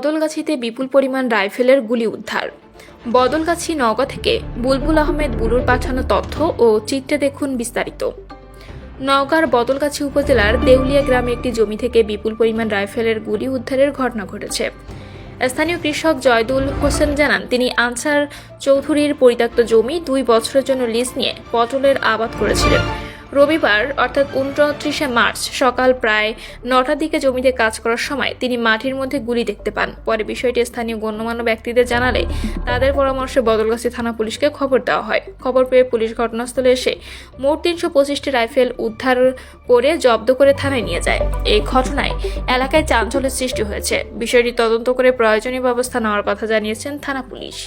বদলগাছিতে বিপুল পরিমাণ রাইফেলের গুলি উদ্ধার। বদলগাছি নওগাঁ থেকে বুলবুল আহমেদ বুলুর পাঠানো তথ্য ও চিত্রে দেখুন বিস্তারিত। নওগাঁর বদলগাছি উপজেলার দেউলিয়া গ্রামে একটি জমি থেকে বিপুল পরিমাণ রাইফেলের গুলি উদ্ধারের ঘটনা ঘটেছে। স্থানীয় কৃষক জয়দুল হোসেন জানান, তিনি আনসার চৌধুরীর পরিত্যক্ত জমি 2 বছরের জন্য লিজ নিয়ে পটলের আবাদ করেছিলেন। রবিবার অর্থাৎ 29শে মার্চ সকাল প্রায় 9টার দিকে জমিতে কাজ করার সময় তিনি মাটির মধ্যে গুলি দেখতে পান। পরে বিষয়টি স্থানীয় গণ্যমান্য ব্যক্তিদের জানালে তাদের পরামর্শে বদলগাছি থানা পুলিশকে খবর দেওয়া হয়। খবর পেয়ে পুলিশ ঘটনাস্থলে এসে মোট 325টি রাইফেল উদ্ধার করে জব্দ করে থানায় নিয়ে যায়। এই ঘটনায় এলাকায় চাঞ্চল্যের সৃষ্টি হয়েছে। বিষয়টি তদন্ত করে প্রয়োজনীয় ব্যবস্থা নেওয়ার কথা জানিয়েছেন থানা পুলিশ।